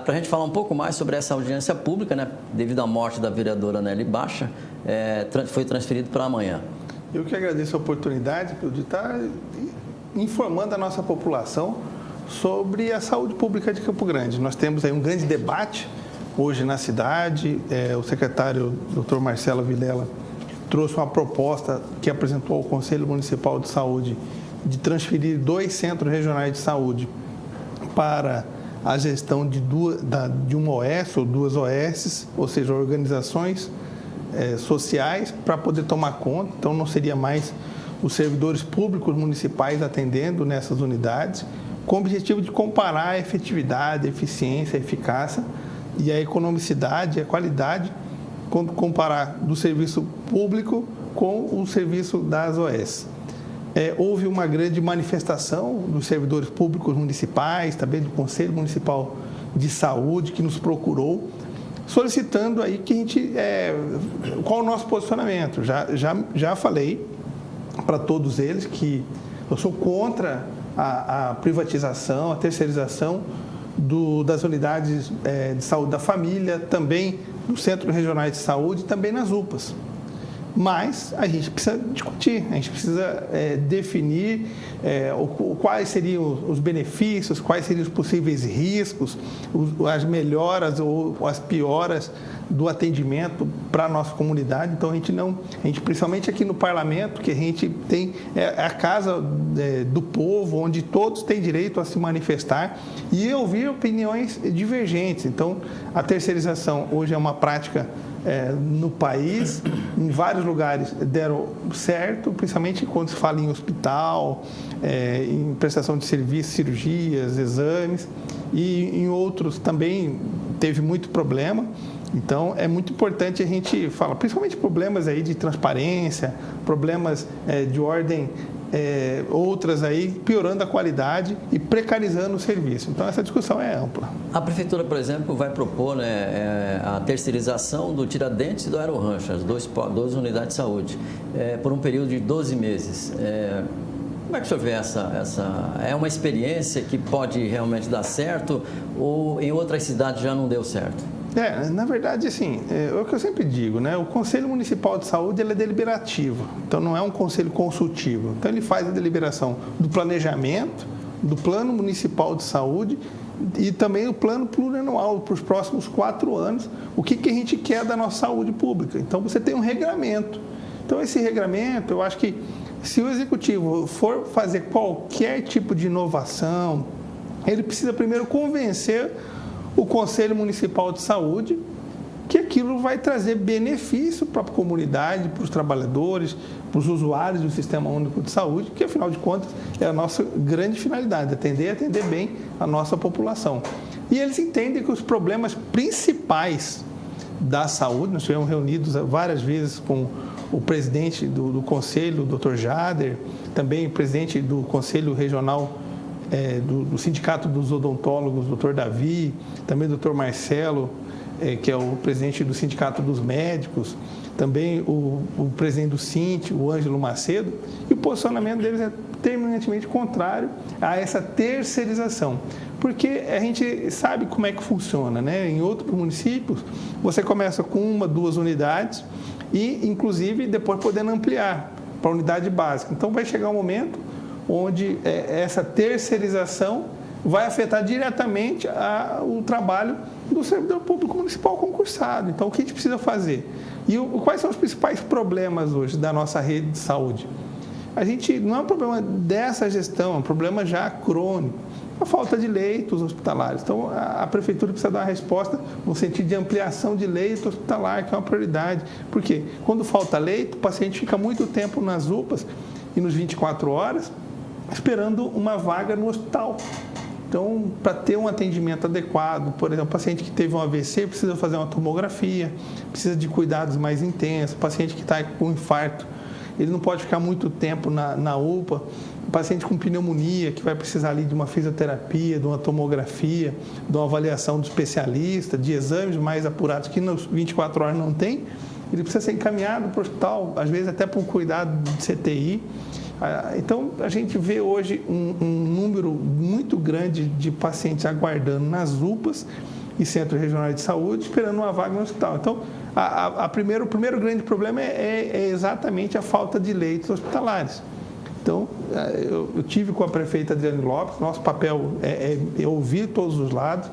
Para a gente falar um pouco mais sobre essa audiência pública, né, devido à morte da vereadora Nelly Baixa, foi transferido para amanhã. Eu que agradeço a oportunidade de estar informando a nossa população sobre a saúde pública de Campo Grande. Nós temos aí um grande debate hoje na cidade. O secretário Dr. Marcelo Vilela trouxe uma proposta que apresentou ao Conselho Municipal de Saúde de transferir 2 centros regionais de saúde para a gestão de uma OS ou 2 OS, ou seja, organizações sociais, para poder tomar conta. Então, não seria mais os servidores públicos municipais atendendo nessas unidades, com o objetivo de comparar a efetividade, a eficiência, a eficácia e a economicidade e a qualidade, quando comparar do serviço público com o serviço das OS. Houve uma grande manifestação dos servidores públicos municipais, também do Conselho Municipal de Saúde, que nos procurou, solicitando aí que a gente, qual o nosso posicionamento. Já falei para todos eles que eu sou contra a privatização, a terceirização das unidades de saúde da família, também nos centros regionais de saúde, também nas UPAs. Mas a gente precisa discutir, a gente precisa definir quais seriam os benefícios, quais seriam os possíveis riscos, as melhoras ou as pioras do atendimento para a nossa comunidade. Então, a gente, principalmente aqui no Parlamento, que a gente tem a casa do povo, onde todos têm direito a se manifestar e ouvir opiniões divergentes. Então, a terceirização hoje é uma prática no país, em vários lugares deram certo, principalmente quando se fala em hospital, em prestação de serviços, cirurgias, exames, e em outros também teve muito problema. Então, é muito importante a gente falar, principalmente problemas aí de transparência, problemas de ordem, outras aí piorando a qualidade e precarizando o serviço. Então, essa discussão é ampla. A Prefeitura, por exemplo, vai propor, né, a terceirização do Tiradentes e do Aerorancho, as duas unidades de saúde, por um período de 12 meses. Como é que o senhor vê essa? É uma experiência que pode realmente dar certo ou em outras cidades já não deu certo? Na verdade, assim, é o que eu sempre digo, né? O Conselho Municipal de Saúde ele é deliberativo, então não é um conselho consultivo. Então, ele faz a deliberação do planejamento, do Plano Municipal de Saúde e também o plano plurianual para os próximos 4 anos, o que a gente quer da nossa saúde pública. Então, você tem um regramento. Então, esse regramento, eu acho que se o Executivo for fazer qualquer tipo de inovação, ele precisa primeiro convencer o Conselho Municipal de Saúde que aquilo vai trazer benefício para a comunidade, para os trabalhadores, para os usuários do Sistema Único de Saúde, que, afinal de contas, é a nossa grande finalidade, atender bem a nossa população. E eles entendem que os problemas principais da saúde, nós estivemos reunidos várias vezes com o presidente do Conselho, o Dr. Jader, também o presidente do Conselho Regional do Sindicato dos Odontólogos, Dr. Davi, também o Dr. Marcelo, que é o presidente do Sindicato dos Médicos, também o presidente do Sint, o Ângelo Macedo, e o posicionamento deles é terminantemente contrário a essa terceirização, porque a gente sabe como é que funciona, né? Em outros municípios, você começa com 1, 2 unidades e, inclusive, depois podendo ampliar para a unidade básica. Então, vai chegar um momento onde essa terceirização vai afetar diretamente o trabalho do servidor público municipal concursado. Então, o que a gente precisa fazer? E quais são os principais problemas hoje da nossa rede de saúde? Não é um problema dessa gestão, é um problema já crônico. A falta de leitos hospitalares. Então, a Prefeitura precisa dar uma resposta no sentido de ampliação de leito hospitalar, que é uma prioridade. Por quê? Quando falta leito, o paciente fica muito tempo nas UPAs e nos 24 horas, esperando uma vaga no hospital. Então, para ter um atendimento adequado, por exemplo, o paciente que teve um AVC precisa fazer uma tomografia, precisa de cuidados mais intensos, o paciente que está com infarto, ele não pode ficar muito tempo na UPA, o paciente com pneumonia, que vai precisar ali de uma fisioterapia, de uma tomografia, de uma avaliação do especialista, de exames mais apurados que nos 24 horas não tem, ele precisa ser encaminhado para o hospital, às vezes até para um cuidado de CTI. Então, a gente vê hoje um número muito grande de pacientes aguardando nas UPAs e centros regionais de saúde esperando uma vaga no hospital. Então, o primeiro grande problema é exatamente a falta de leitos hospitalares. Então, eu tive com a prefeita Adriane Lopes, nosso papel é ouvir todos os lados.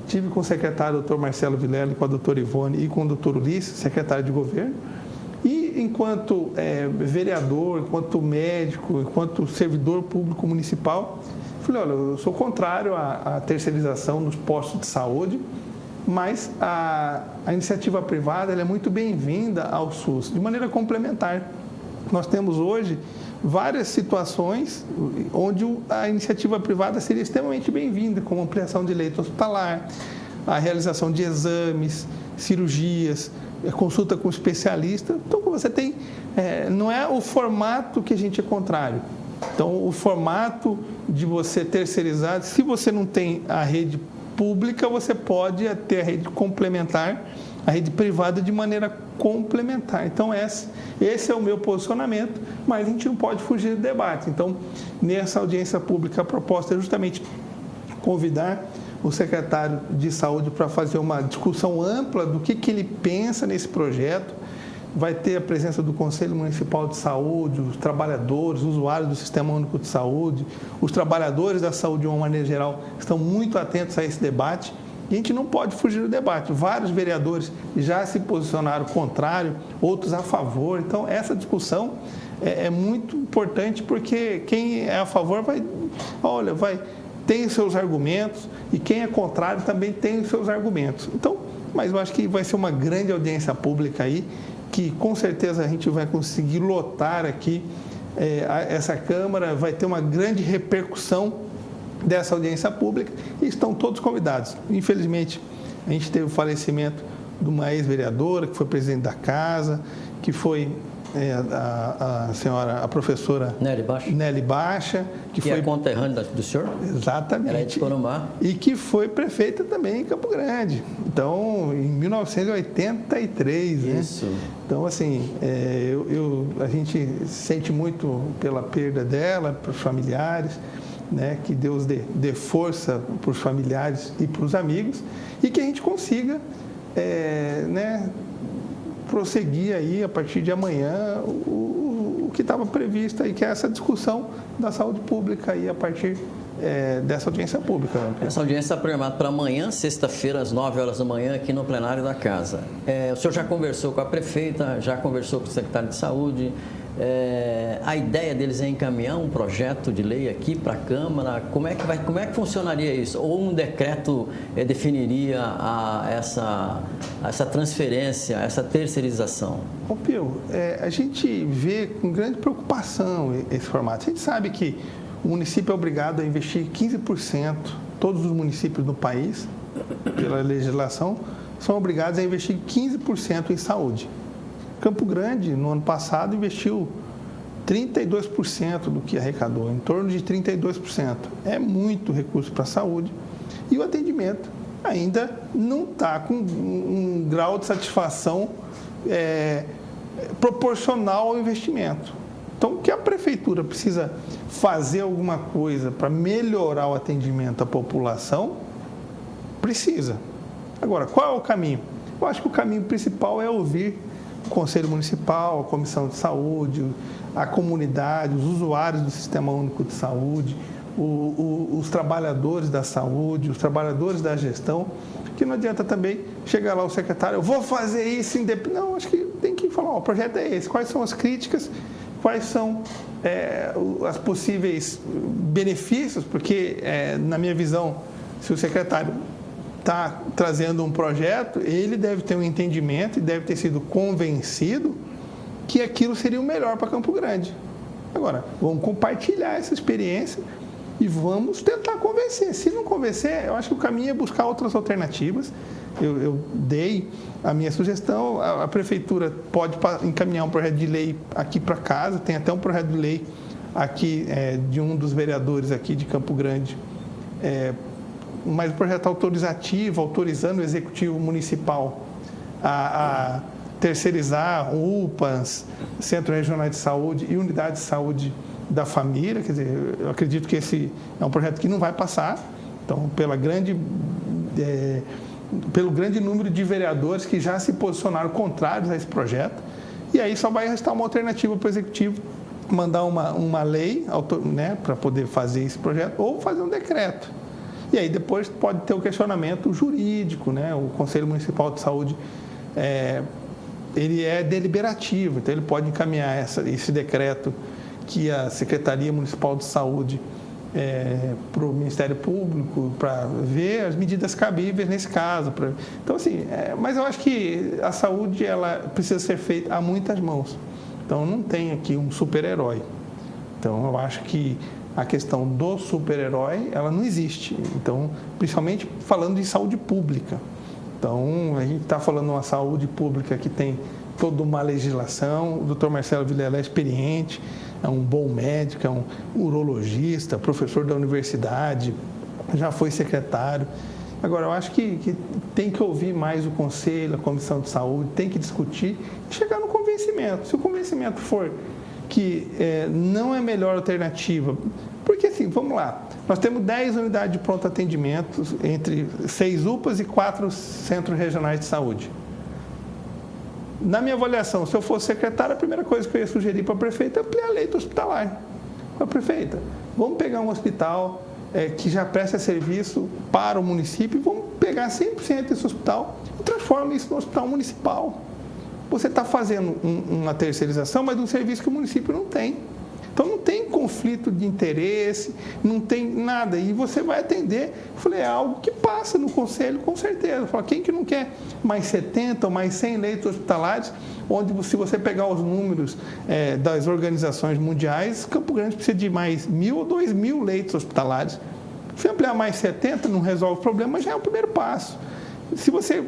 Tive com o secretário Dr. Marcelo Vilela, com a doutora Ivone e com o Dr. Ulisses, secretário de governo. E enquanto vereador, enquanto médico, enquanto servidor público municipal, falei, olha, eu sou contrário à terceirização nos postos de saúde, mas a iniciativa privada ela é muito bem-vinda ao SUS, de maneira complementar. Nós temos hoje várias situações onde a iniciativa privada seria extremamente bem-vinda, como ampliação de leito hospitalar, a realização de exames, cirurgias, consulta com especialista. Então, você tem, não é o formato que a gente é contrário. Então, o formato de você terceirizar, se você não tem a rede pública, você pode ter a rede complementar, a rede privada de maneira complementar. Então, esse é o meu posicionamento, mas a gente não pode fugir do debate. Então, nessa audiência pública, a proposta é justamente convidar o secretário de Saúde para fazer uma discussão ampla do que ele pensa nesse projeto. Vai ter a presença do Conselho Municipal de Saúde, os trabalhadores, os usuários do Sistema Único de Saúde, os trabalhadores da saúde de uma maneira geral estão muito atentos a esse debate. E a gente não pode fugir do debate. Vários vereadores já se posicionaram contrário, outros a favor. Então, essa discussão é muito importante, porque quem é a favor tem os seus argumentos e quem é contrário também tem os seus argumentos. Então, mas eu acho que vai ser uma grande audiência pública aí, que com certeza a gente vai conseguir lotar aqui essa Câmara, vai ter uma grande repercussão dessa audiência pública e estão todos convidados. Infelizmente, a gente teve o falecimento de uma ex-vereadora, que foi presidente da casa, que foi a professora Nelly Baixa, que foi conterrânea do senhor? Exatamente. Ela é de Corumbá. E que foi prefeita também em Campo Grande. Então, em 1983. Isso. Né? Então, assim, a gente sente muito pela perda dela, para os familiares, né? Que Deus dê força para os familiares e para os amigos e que a gente consiga, prosseguir aí a partir de amanhã o que estava previsto aí, que é essa discussão da saúde pública aí a partir dessa audiência pública. Essa audiência está programada para amanhã, sexta-feira, às 9 horas da manhã, aqui no plenário da Casa. O senhor já conversou com a prefeita, já conversou com o secretário de Saúde. A ideia deles é encaminhar um projeto de lei aqui para a Câmara. Como é que funcionaria isso? Ou um decreto definiria essa transferência, essa terceirização? Pio, a gente vê com grande preocupação esse formato. A gente sabe que o município é obrigado a investir 15%, todos os municípios do país, pela legislação, são obrigados a investir 15% em saúde. Campo Grande, no ano passado, investiu 32% do que arrecadou, em torno de 32%. É muito recurso para a saúde e o atendimento ainda não está com um grau de satisfação proporcional ao investimento. Então, que a prefeitura precisa fazer alguma coisa para melhorar o atendimento à população, precisa. Agora, qual é o caminho? Eu acho que o caminho principal é ouvir o Conselho Municipal, a Comissão de Saúde, a comunidade, os usuários do Sistema Único de Saúde, os trabalhadores da saúde, os trabalhadores da gestão, que não adianta também chegar lá o secretário, eu vou fazer isso independente. Não, acho que tem que falar, o projeto é esse, quais são as críticas, quais são as possíveis benefícios, porque, na minha visão, se o secretário está trazendo um projeto, ele deve ter um entendimento e deve ter sido convencido que aquilo seria o melhor para Campo Grande. Agora, vamos compartilhar essa experiência e vamos tentar convencer. Se não convencer, eu acho que o caminho é buscar outras alternativas. Eu dei a minha sugestão, a prefeitura pode encaminhar um projeto de lei aqui para casa, tem até um projeto de lei aqui de um dos vereadores aqui de Campo Grande, mas o projeto autorizativo, autorizando o Executivo Municipal a terceirizar UPAs, Centro Regional de Saúde e Unidade de Saúde da Família. Quer dizer, eu acredito que esse é um projeto que não vai passar, então, pela grande pelo grande número de vereadores que já se posicionaram contrários a esse projeto. E aí só vai restar uma alternativa para o Executivo mandar uma lei, né, para poder fazer esse projeto, ou fazer um decreto. E aí depois pode ter o questionamento jurídico, né? O Conselho Municipal de Saúde ele é deliberativo, então ele pode encaminhar esse decreto que a Secretaria Municipal de Saúde para o Ministério Público, para ver as medidas cabíveis nesse caso. Então, assim, mas eu acho que a saúde ela precisa ser feita a muitas mãos. Então, não tem aqui um super-herói. Então, eu acho que a questão do super-herói, ela não existe. Então, principalmente falando de saúde pública. Então, a gente está falando de uma saúde pública que tem toda uma legislação. O Dr. Marcelo Vilela é experiente, é um bom médico, é um urologista, professor da universidade, já foi secretário. Agora, eu acho que tem que ouvir mais o Conselho, a Comissão de Saúde, tem que discutir e chegar no convencimento. Se o convencimento for que não é a melhor alternativa, porque assim, vamos lá, nós temos 10 unidades de pronto atendimento, entre 6 UPAs e 4 centros regionais de saúde. Na minha avaliação, se eu fosse secretário, a primeira coisa que eu ia sugerir para a prefeita é ampliar leito hospitalar. Para a prefeita, vamos pegar um hospital que já presta serviço para o município, vamos pegar 100% desse hospital e transforma isso no hospital municipal. Você está fazendo uma terceirização, mas de um serviço que o município não tem. Então, não tem conflito de interesse, não tem nada. E você vai atender. Eu falei, é algo que passa no Conselho, com certeza. Eu falei, quem que não quer mais 70 ou mais 100 leitos hospitalares, onde, se você pegar os números das organizações mundiais, Campo Grande precisa de mais 1.000 ou 2.000 leitos hospitalares. Se ampliar mais 70, não resolve o problema, mas já é o primeiro passo. Se você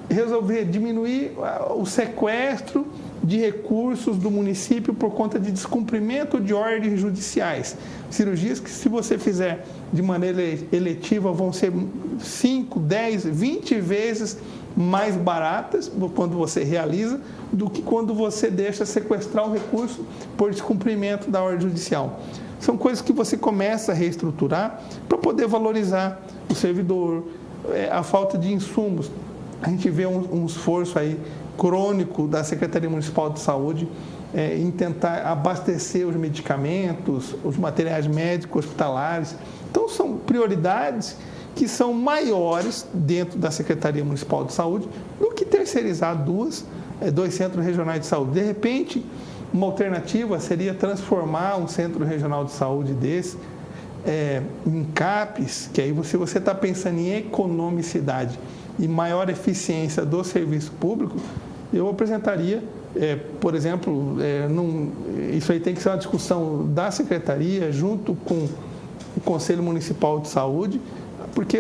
resolver diminuir o sequestro de recursos do município por conta de descumprimento de ordens judiciais. Cirurgias que, se você fizer de maneira eletiva, vão ser 5, 10, 20 vezes mais baratas quando você realiza do que quando você deixa sequestrar o recurso por descumprimento da ordem judicial. São coisas que você começa a reestruturar para poder valorizar o servidor, a falta de insumos. A gente vê um esforço aí crônico da Secretaria Municipal de Saúde em tentar abastecer os medicamentos, os materiais médicos hospitalares. Então, são prioridades que são maiores dentro da Secretaria Municipal de Saúde do que terceirizar dois centros regionais de saúde. De repente, uma alternativa seria transformar um centro regional de saúde desse em CAPES, que aí você está pensando em economicidade e maior eficiência do serviço público. Eu apresentaria, por exemplo, isso aí tem que ser uma discussão da Secretaria junto com o Conselho Municipal de Saúde, porque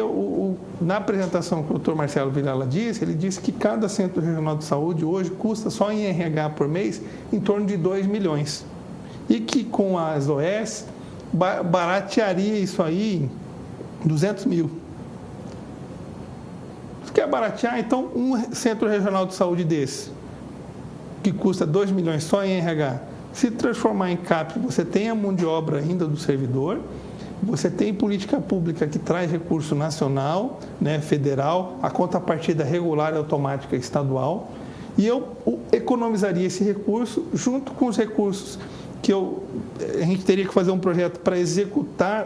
na apresentação que o Dr. Marcelo Vilela disse, ele disse que cada centro regional de saúde hoje custa só em RH por mês em torno de 2 milhões. E que com as OS baratearia isso aí em 200 mil. Se quer baratear, então um centro regional de saúde desse, que custa 2 milhões só em RH, se transformar em CAP, você tem a mão de obra ainda do servidor, você tem política pública que traz recurso nacional, né, federal, a contrapartida regular e automática estadual, e eu economizaria esse recurso junto com os recursos que a gente teria que fazer um projeto para executar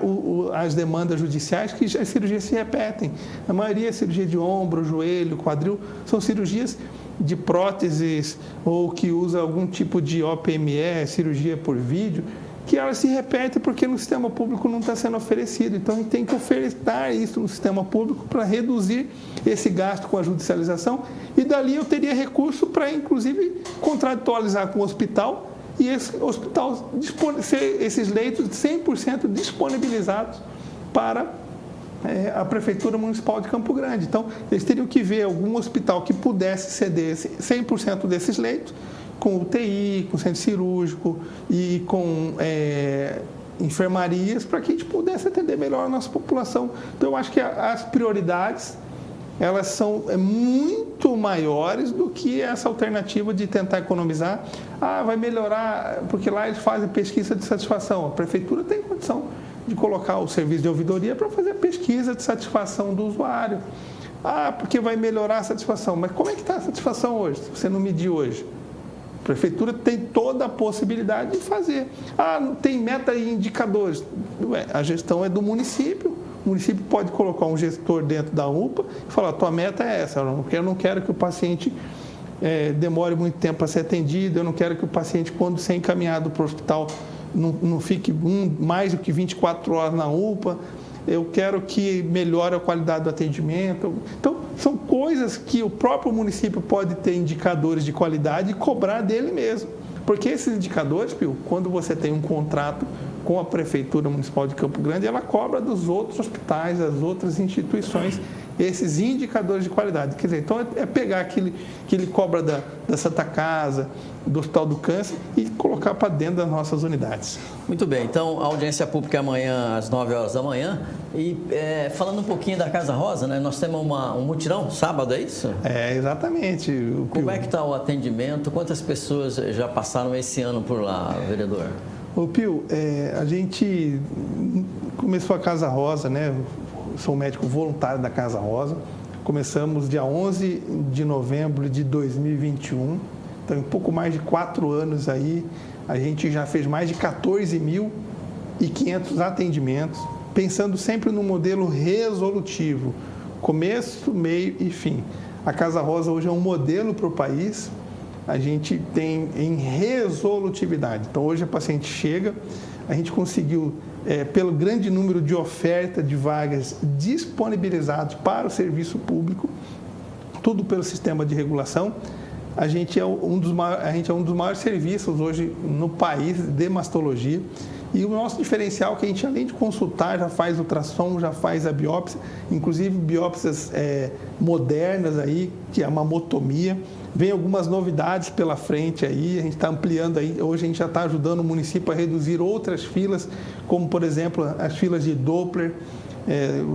as demandas judiciais, que as cirurgias se repetem. A maioria é cirurgia de ombro, joelho, quadril, são cirurgias de próteses ou que usa algum tipo de OPME, cirurgia por vídeo, que elas se repetem porque no sistema público não está sendo oferecido. Então, a gente tem que ofertar isso no sistema público para reduzir esse gasto com a judicialização e dali eu teria recurso para, inclusive, contratualizar com o hospital e esse hospital esses leitos 100% disponibilizados para a Prefeitura Municipal de Campo Grande. Então, eles teriam que ver algum hospital que pudesse ceder 100% desses leitos, com UTI, com centro cirúrgico e com enfermarias, para que a gente pudesse atender melhor a nossa população. Então, eu acho que as prioridades elas são muito maiores do que essa alternativa de tentar economizar. Vai melhorar, porque lá eles fazem pesquisa de satisfação. A prefeitura tem condição de colocar o serviço de ouvidoria para fazer a pesquisa de satisfação do usuário. porque vai melhorar a satisfação. Mas como é que está a satisfação hoje, se você não medir hoje? A prefeitura tem toda a possibilidade de fazer. Não tem meta e indicadores. A gestão é do município. O município pode colocar um gestor dentro da UPA e falar, tua meta é essa, eu não quero que o paciente demore muito tempo para ser atendido, eu não quero que o paciente, quando ser encaminhado para o hospital, não fique mais do que 24 horas na UPA, eu quero que melhore a qualidade do atendimento. Então, são coisas que o próprio município pode ter indicadores de qualidade e cobrar dele mesmo. Porque esses indicadores, Pio, quando você tem um contrato com a Prefeitura Municipal de Campo Grande, ela cobra dos outros hospitais, das outras instituições, esses indicadores de qualidade. Quer dizer, então é pegar aquele que ele cobra da Santa Casa, do Hospital do Câncer e colocar para dentro das nossas unidades. Muito bem, então a audiência pública é amanhã às 9 horas da manhã. E falando um pouquinho da Casa Rosa, né? Nós temos um mutirão sábado, é isso? Exatamente. Como é que está o atendimento? Quantas pessoas já passaram esse ano por lá, vereador? Pio, a gente começou a Casa Rosa, né? Sou médico voluntário da Casa Rosa. Começamos dia 11 de novembro de 2021. Então, em pouco mais de 4 anos aí, a gente já fez mais de 14.500 atendimentos, pensando sempre no modelo resolutivo, começo, meio e fim. A Casa Rosa hoje é um modelo para o país. A gente tem em resolutividade. Então, hoje a paciente chega, a gente conseguiu, pelo grande número de oferta de vagas disponibilizadas para o serviço público, tudo pelo sistema de regulação. A gente é um dos maiores serviços hoje no país de mastologia. E o nosso diferencial é que a gente, além de consultar, já faz ultrassom, já faz a biópsia, inclusive biópsias modernas aí, que é a mamotomia. Vem algumas novidades pela frente aí, a gente está ampliando aí. Hoje a gente já está ajudando o município a reduzir outras filas, como, por exemplo, as filas de Doppler,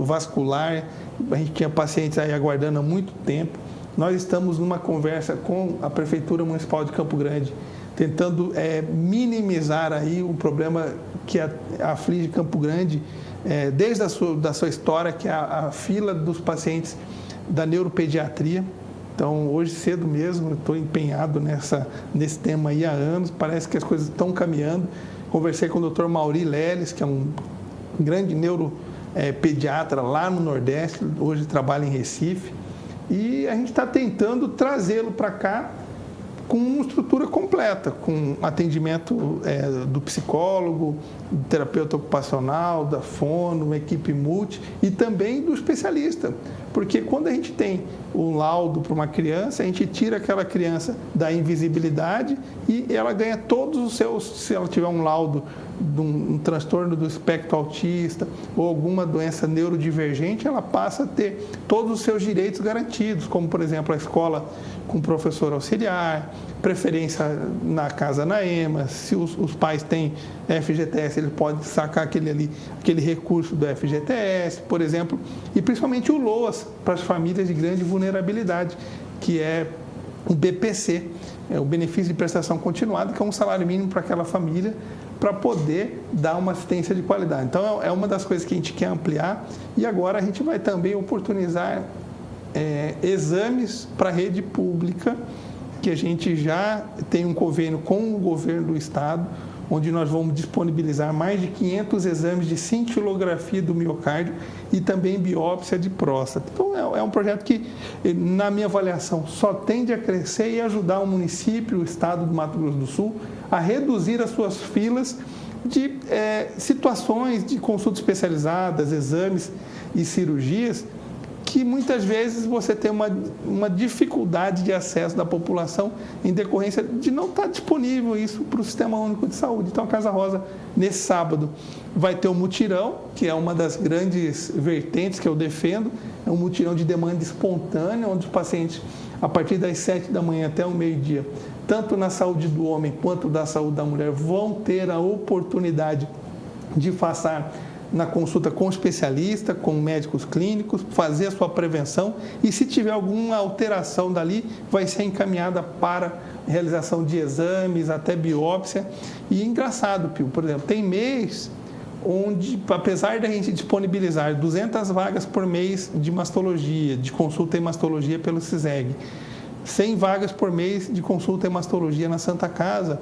vascular. A gente tinha pacientes aí aguardando há muito tempo. Nós estamos numa conversa com a Prefeitura Municipal de Campo Grande, tentando minimizar aí o problema que aflige Campo Grande desde da sua história, que é a fila dos pacientes da neuropediatria. Então, hoje cedo mesmo, estou empenhado nesse tema aí há anos, parece que as coisas estão caminhando. Conversei com o Dr. Mauri Leles, que é um grande neuropediatra lá no Nordeste, hoje trabalha em Recife, e a gente está tentando trazê-lo para cá com uma estrutura completa, com atendimento do psicólogo, do terapeuta ocupacional, da fono, uma equipe multi e também do especialista. Porque quando a gente tem um laudo para uma criança, a gente tira aquela criança da invisibilidade e ela ganha todos os seus, se ela tiver um laudo de um transtorno do espectro autista ou alguma doença neurodivergente, ela passa a ter todos os seus direitos garantidos, como, por exemplo, a escola com professor auxiliar, preferência na casa Naema, se os pais têm FGTS, ele pode sacar aquele recurso do FGTS, por exemplo, e principalmente o LOAS para as famílias de grande vulnerabilidade, que é o BPC, o benefício de prestação continuada, que é um salário mínimo para aquela família, para poder dar uma assistência de qualidade. Então, é uma das coisas que a gente quer ampliar e agora a gente vai também oportunizar exames para a rede pública, que a gente já tem um convênio com o governo do estado, onde nós vamos disponibilizar mais de 500 exames de cintilografia do miocárdio e também biópsia de próstata. Então, é um projeto que, na minha avaliação, só tende a crescer e ajudar o município, o estado do Mato Grosso do Sul, a reduzir as suas filas de situações de consultas especializadas, exames e cirurgias, que muitas vezes você tem uma dificuldade de acesso da população em decorrência de não estar disponível isso para o Sistema Único de Saúde. Então, a Casa Rosa, nesse sábado, vai ter um mutirão, que é uma das grandes vertentes que eu defendo, é um mutirão de demanda espontânea, onde os pacientes, a partir das 7 da manhã até o meio-dia, tanto na saúde do homem quanto da saúde da mulher, vão ter a oportunidade de passar na consulta com especialista, com médicos clínicos, fazer a sua prevenção e, se tiver alguma alteração dali, vai ser encaminhada para realização de exames, até biópsia. E engraçado, Pio, por exemplo, tem mês onde, apesar da gente disponibilizar 200 vagas por mês de mastologia, de consulta em mastologia pelo CISEG, 100 vagas por mês de consulta em mastologia na Santa Casa,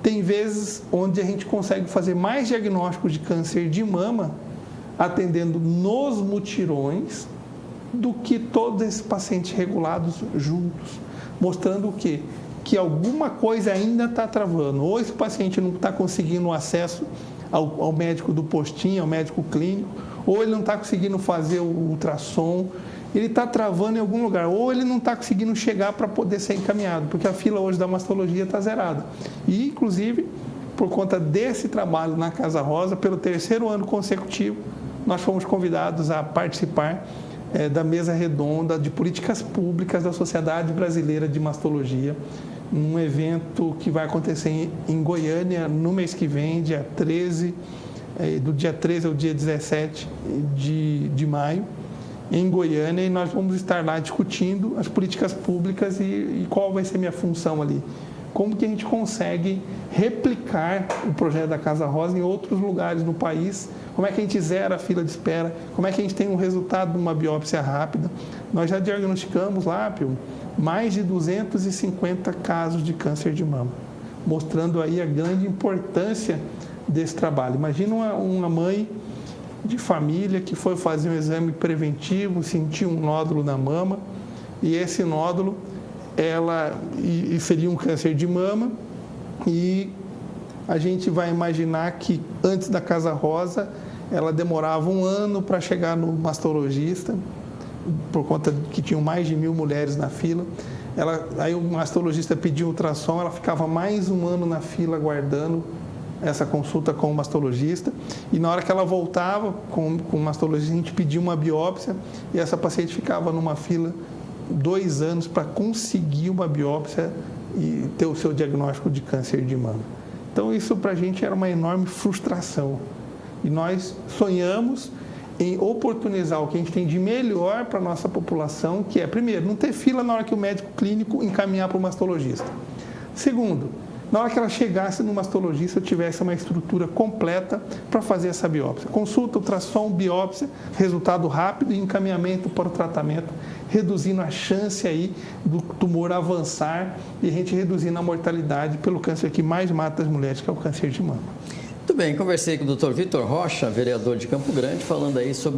tem vezes onde a gente consegue fazer mais diagnósticos de câncer de mama atendendo nos mutirões do que todos esses pacientes regulados juntos, mostrando o quê? Que alguma coisa ainda está travando, ou esse paciente não está conseguindo acesso ao médico do postinho, ao médico clínico, ou ele não está conseguindo fazer o ultrassom, ele está travando em algum lugar, ou ele não está conseguindo chegar para poder ser encaminhado, porque a fila hoje da mastologia está zerada. E, inclusive, por conta desse trabalho na Casa Rosa, pelo 3º ano consecutivo, nós fomos convidados a participar da mesa redonda de políticas públicas da Sociedade Brasileira de Mastologia, num evento que vai acontecer em Goiânia no mês que vem, dia 13, do dia 13 ao dia 17 de maio, em Goiânia, e nós vamos estar lá discutindo as políticas públicas e qual vai ser a minha função ali. Como que a gente consegue replicar o projeto da Casa Rosa em outros lugares no país, como é que a gente zera a fila de espera, como é que a gente tem um resultado de uma biópsia rápida. Nós já diagnosticamos lá, Pio, mais de 250 casos de câncer de mama, mostrando aí a grande importância desse trabalho. Imagina uma mãe de família que foi fazer um exame preventivo, sentiu um nódulo na mama, e esse nódulo seria um câncer de mama, e a gente vai imaginar que antes da Casa Rosa ela demorava 1 ano para chegar no mastologista, por conta de que tinham mais de 1.000 mulheres na fila. Aí o mastologista pediu ultrassom, ela ficava mais 1 ano na fila aguardando essa consulta com o mastologista, e na hora que ela voltava com o mastologista, a gente pedia uma biópsia, e essa paciente ficava numa fila 2 anos para conseguir uma biópsia e ter o seu diagnóstico de câncer de mama. Então isso para a gente era uma enorme frustração, e nós sonhamos em oportunizar o que a gente tem de melhor para a nossa população, que é, primeiro, não ter fila na hora que o médico clínico encaminhar para o mastologista. Segundo, na hora que ela chegasse no mastologista, eu tivesse uma estrutura completa para fazer essa biópsia. Consulta, ultrassom, biópsia, resultado rápido e encaminhamento para o tratamento, reduzindo a chance aí do tumor avançar e a gente reduzindo a mortalidade pelo câncer que mais mata as mulheres, que é o câncer de mama. Muito bem, conversei com o Dr. Vitor Rocha, vereador de Campo Grande, falando aí sobre